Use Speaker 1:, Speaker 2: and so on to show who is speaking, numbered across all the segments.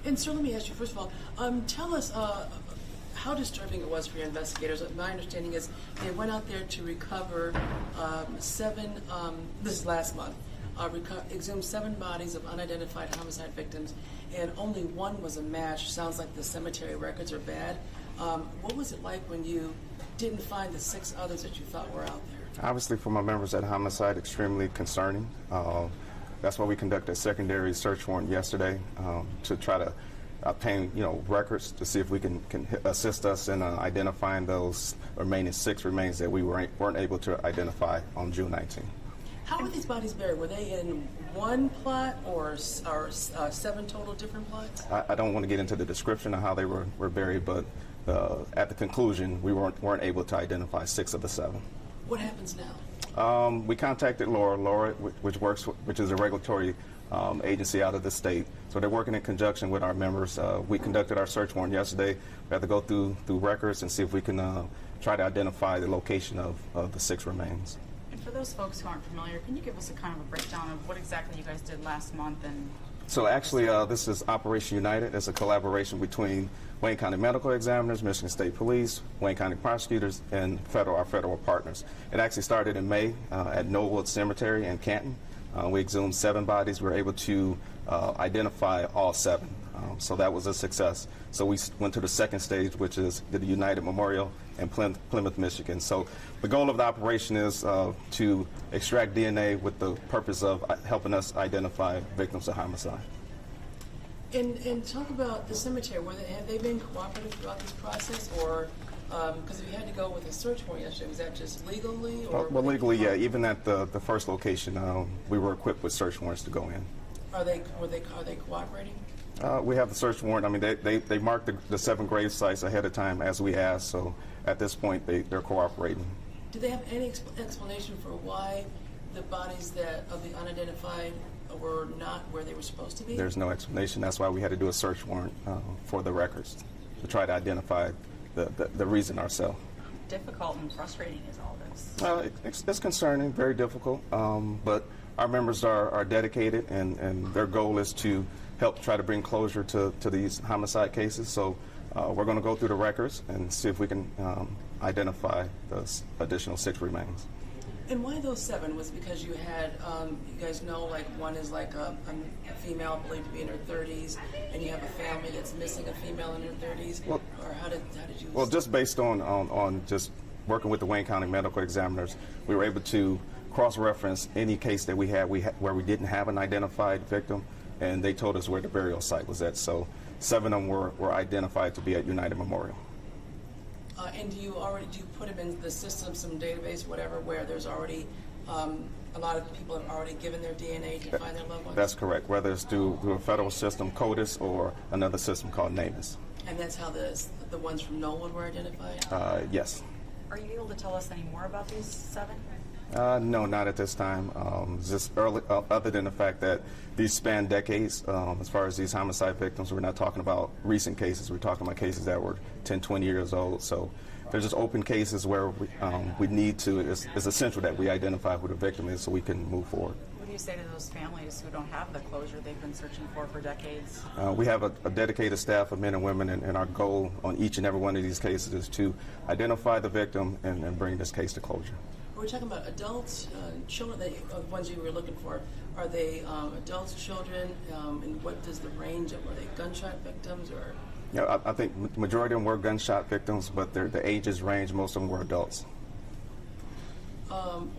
Speaker 1: And so let me ask you, first of all, tell us how disturbing it was for your investigators. My understanding is they went out there to recover seven, this is last month, exhumed 7 bodies of unidentified homicide victims, and only one was a match. Sounds like the cemetery records are bad. What was it like when you didn't find the 6 others that you thought were out there?
Speaker 2: Obviously, for my members at Homicide, extremely concerning. That's why we conducted a secondary search warrant yesterday to try to obtain, records to see if we can assist us in identifying those remaining 6 remains that we weren't able to identify on June 19th.
Speaker 1: How were these bodies buried? Were they in one plot or 7 total different plots?
Speaker 2: I don't want to get into the description of how they were buried, but at the conclusion, we weren't able to identify 6 of the 7.
Speaker 1: What happens now?
Speaker 2: We contacted Laura, which is a regulatory agency out of the state. So they're working in conjunction with our members. We conducted our search warrant yesterday. We have to go through records and see if we can try to identify the location of the 6 remains.
Speaker 3: And for those folks who aren't familiar, can you give us a kind of a breakdown of what exactly you guys did last month? And
Speaker 2: so actually, this is Operation United. It's a collaboration between Wayne County Medical Examiners, Michigan State Police, Wayne County Prosecutors, and our federal partners. It actually started in May at Knollwood Cemetery in Canton. We exhumed 7 bodies. We were able to identify all 7. So that was a success. So we went to the second stage, which is the United Memorial in Plymouth, Michigan. So the goal of the operation is to extract DNA with the purpose of helping us identify victims of homicide.
Speaker 1: And talk about the cemetery. Have they been cooperative throughout this process, or because if you had to go with a search warrant yesterday, was that just legally? Or
Speaker 2: well, legally, yeah. Even at the first location, we were equipped with search warrants to go in.
Speaker 1: Are they cooperating?
Speaker 2: We have the search warrant. I mean, they marked the 7 grave sites ahead of time as we asked. So at this point, they're cooperating.
Speaker 1: Do they have any explanation for why the bodies of the unidentified were not where they were supposed to be? There's
Speaker 2: no explanation. That's why we had to do a search warrant for the records to try to identify the reason ourselves.
Speaker 3: Difficult and frustrating is all this?
Speaker 2: It's concerning, very difficult, but our members are dedicated, and their goal is to help try to bring closure to these homicide cases. So we're going to go through the records and see if we can identify the additional 6 remains.
Speaker 1: And why those 7? Was it because you had, you guys know, like one is like a female believed to be in her 30s, and you have a family that's missing a female in her 30s? Well, or how did you?
Speaker 2: Well, just based on just working with the Wayne County Medical Examiners, we were able to cross-reference any case that we had where we didn't have an identified victim, and they told us where the burial site was at. So 7 of them were identified to be at United Memorial.
Speaker 1: And do you put them in the system, some database, whatever, where there's already a lot of people have already given their DNA to find their loved ones?
Speaker 2: That's correct, whether it's through a federal system, CODIS, or another system called NamUs.
Speaker 1: And that's how the ones from Knollwood were identified?
Speaker 2: Yes.
Speaker 3: Are you able to tell us any more about these 7?
Speaker 2: No, not at this time. Just other than the fact that these span decades, as far as these homicide victims, we're not talking about recent cases. We're talking about cases that were 10, 20 years old. So they're just open cases where we need to, it's essential that we identify who the victim is so we can move forward.
Speaker 3: What do you say to those families who don't have the closure they've been searching for decades?
Speaker 2: We have a dedicated staff of men and women, and our goal on each and every one of these cases is to identify the victim and bring this case to closure.
Speaker 1: We're talking about adults, children, the ones you were looking for. Are they adults, children, and what does the range of, are they gunshot victims or?
Speaker 2: Yeah, I think the majority of them were gunshot victims, but the ages range, most of them were adults.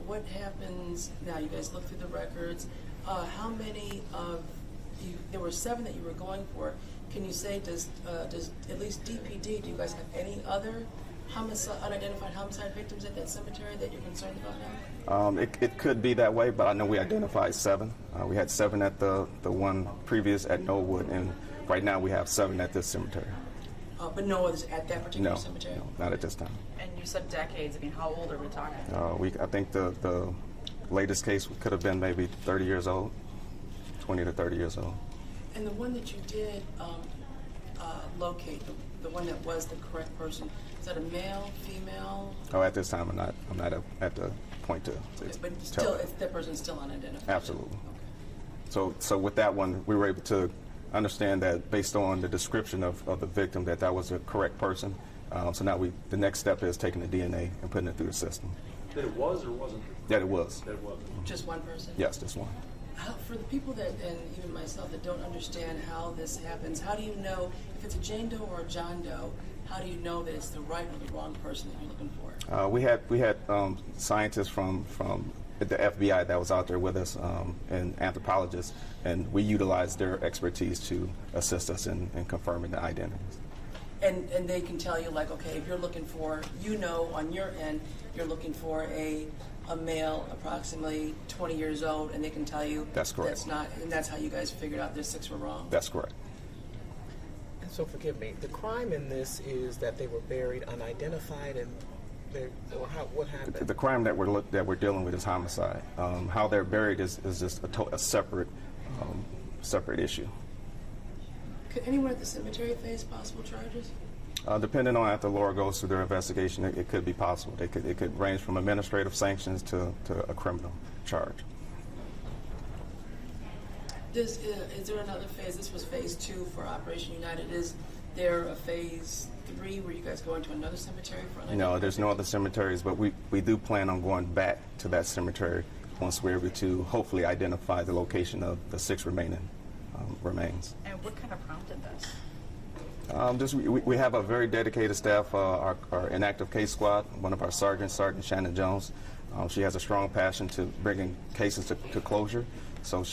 Speaker 1: What happens now? You guys look through the records. How many of you, there were 7 that you were going for. Can you say, does at least DPD, do you guys have any other unidentified homicide victims at that cemetery that you're concerned about now?
Speaker 2: It could be that way, but I know we identified 7. We had 7 at the one previous at Knollwood, and right now we have 7 at this cemetery.
Speaker 1: But no one's at that particular cemetery?
Speaker 2: No, not at this time.
Speaker 3: And you said decades. I mean, how old are we talking?
Speaker 2: I think the latest case could have been maybe 30 years old, 20 to 30 years old.
Speaker 1: And the one that you did locate, the one that was the correct person, is that a male, female?
Speaker 2: Oh, at this time, I'm not at the point to
Speaker 1: but
Speaker 2: tell.
Speaker 1: Still, that person's still unidentified?
Speaker 2: Absolutely. Okay. So with that one, we were able to understand that based on the description of the victim that was a correct person. So now the next step is taking the DNA and putting it through the system.
Speaker 4: That it was or wasn't?
Speaker 2: That it was.
Speaker 4: That it was.
Speaker 1: Just one person?
Speaker 2: Yes, this one.
Speaker 1: For the people that, and even myself, that don't understand how this happens, how do you know if it's a Jane Doe or a John Doe? How do you know that it's the right or the wrong person that you're looking for?
Speaker 2: We had scientists from the FBI that was out there with us, and anthropologists, and we utilized their expertise to assist us in confirming the identities.
Speaker 1: And they can tell you, like, okay, if you're looking for, on your end, you're looking for a male approximately 20 years old, and they can tell you
Speaker 2: That's correct.
Speaker 1: That's not, and that's how you guys figured out their 6 were wrong.
Speaker 2: That's correct.
Speaker 5: And so forgive me, the crime in this is that they were buried unidentified, and what happened?
Speaker 2: The crime that we're dealing with is homicide. How they're buried is just a separate issue.
Speaker 1: Could anyone at the cemetery face possible charges?
Speaker 2: Depending on after Laura goes through their investigation, it could be possible. It could range from administrative sanctions to a criminal charge.
Speaker 1: Is there another phase? This was phase 2 for Operation United. Is there a phase 3 where you guys go into another cemetery for
Speaker 2: No, there's no other cemeteries, but we do plan on going back to that cemetery once we're able to hopefully identify the location of the 6 remaining remains.
Speaker 3: And what kind of prompted this?
Speaker 2: We have a very dedicated staff, our inactive case squad, one of our sergeants, Sergeant Shannon Jones. She has a strong passion to bringing cases to closure. So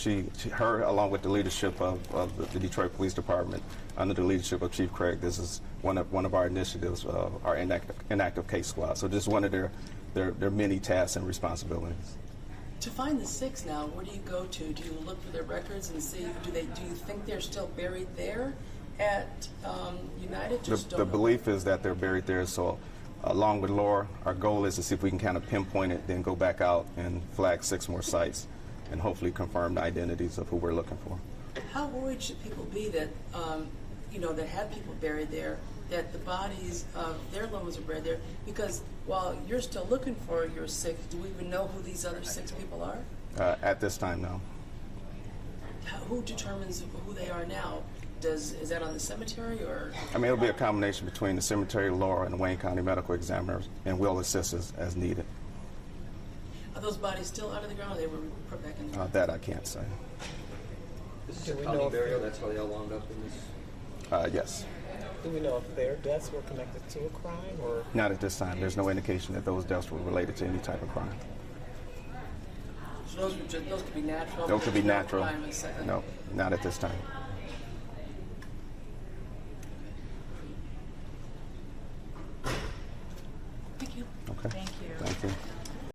Speaker 2: her, along with the leadership of the Detroit Police Department, under the leadership of Chief Craig, this is one of our initiatives, our inactive case squad. So just one of their many tasks and responsibilities.
Speaker 1: To find the 6 now, where do you go to? Do you look for their records and see, do you think they're still buried there at United?
Speaker 2: The belief is that they're buried there, so along with Laura, our goal is to see if we can kind of pinpoint it, then go back out and flag 6 more sites and hopefully confirm the identities of who we're looking for.
Speaker 1: How worried should people be that, that have people buried there, that the bodies of their loved ones are buried there? Because while you're still looking for your 6, do we even know who these other 6 people are?
Speaker 2: At this time, no.
Speaker 1: Who determines who they are now? Is that on the cemetery, or?
Speaker 2: I mean, it'll be a combination between the cemetery, Laura, and the Wayne County Medical Examiners, and we'll assist us as needed.
Speaker 1: Are those bodies still under the ground, or they were put back in the
Speaker 2: That I can't say.
Speaker 4: This is
Speaker 5: Do
Speaker 4: a
Speaker 5: we
Speaker 4: county
Speaker 5: know if
Speaker 4: burial,
Speaker 5: they're-
Speaker 4: that's how they all wound up in this?
Speaker 2: Yes.
Speaker 5: Do we know if their deaths were connected to a crime, or?
Speaker 2: Not at this time. There's no indication that those deaths were related to any type of crime.
Speaker 1: So those could be natural?
Speaker 2: Those could be
Speaker 1: There's no
Speaker 2: natural.
Speaker 1: crime in second.
Speaker 2: No, not at this time.
Speaker 1: Thank you.
Speaker 2: Okay.
Speaker 3: Thank you.
Speaker 2: Thank you.